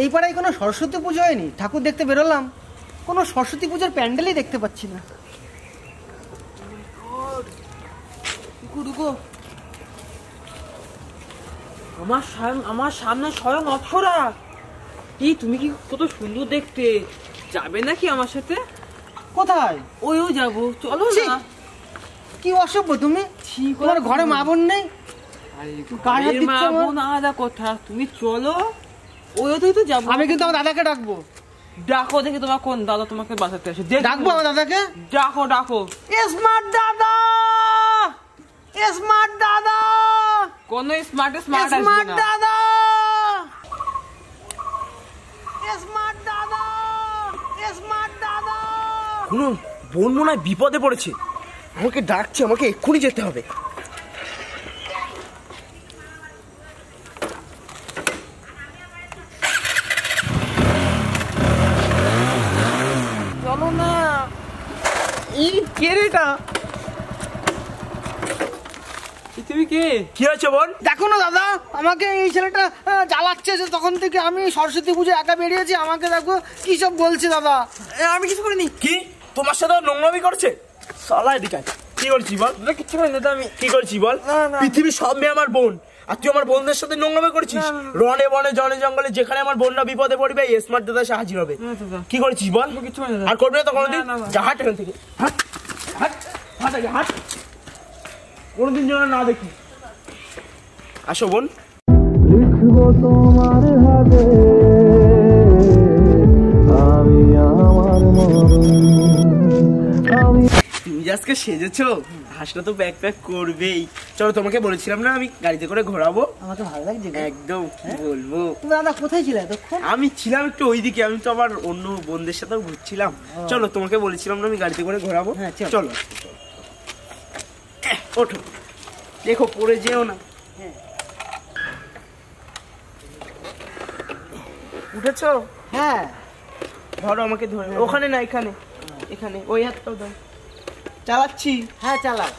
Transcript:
এই পাড়ায় কোনো সরস্বতী পুজো হয়নি, ঠাকুর দেখতে বেরোলাম, কোনো সরস্বতী পুজোর প্যান্ডেলই দেখতে পাচ্ছি না। আমার সামনে স্বয়ং অপ্সরা। কি তুমি কি কত সুন্দর দেখতে, যাবে নাকি আমার সাথে? কোথায়? ওইও যাবো, চলো না। কি অসভ্য তুমি, তোমার ঘরে মা বোন নেই? মা বোন আলাদা কথা, তুমি চলো, ওইতেই তো যাবো। আমি কিন্তু আমার দাদাকে ডাকবো। ডাকো দেখি তোমার কোন দাদা তোমাকে বাঁচাতে আসে। ডাকবো আমার দাদাকে। ডাকো ডাকো। স্মার্ট দাদা, স্মার্ট দাদা। কোন স্মার্ট স্মার্ট স্মার্ট দাদা, স্মার্ট দাদা, স্মার্ট দাদা। কোন বোন মনে হয় বিপদে পড়েছে, আমাকে ডাকছে, আমাকে এক্ষুনি যেতে হবে। চলো না। কে রে এটা? তুমি কে? কি হয়েছে বোন? দেখো না দাদা, আমাকে এই ছেলেটা জ্বালাচ্ছে, যে তখন থেকে আমি সরস্বতী পুজো একা বেরিয়েছি, আমাকে দেখো কি সব বলছে দাদা। আমি কিছু করিনি। কি তোমার সাথে নোংরামি করছে? শালা এদিকে কি করছি বল? কিচ্ছু করিনি দাদা, আমি কি করছি বল? পৃথিবীর সব মেয়ে আমার বোন, আর তুই আমার বোনদের সাথে নোংরামি করছিস? রনে বনে জনে জঙ্গলে যেখানে আমার বোনরা বিপদে পড়বে, এই স্মার্ট দাদা সে হাজির হবে। কি করছিস বল? আর করবি না তো কোনোদিন? যা হাট এখান থেকে, হাট হাট হাট আগে হাট, কোনোদিন যেন না দেখি। আসো বোন। লিখবো তোমার হাতে আমি আমার মরণ। তুমি আজকে সেজেছো, হাসটা তো ব্যাক প্যাক করবেই। চলো, তোমাকে বলেছিলাম না আমি গাড়িতে করে ঘোরাবো। আমাকে ভালো লাগছে একদম, কি বলবো। দাদা কোথায় ছিলে এতক্ষণ? আমি ছিলাম একটু ওইদিকে, আমি তো আবার অন্য বন্ধুদের সাথেও ঘুরছিলাম। চলো, তোমাকে বলেছিলাম না আমি গাড়িতে করে ঘোরাবো। চলো ওঠো, দেখো পড়ে যেও না। উঠেছো? হ্যাঁ। ধরো আমাকে, ধরে ওখানে না, এখানে, এখানে ওই হাতটাও দাও। চালাচ্ছি। হ্যাঁ চালাও।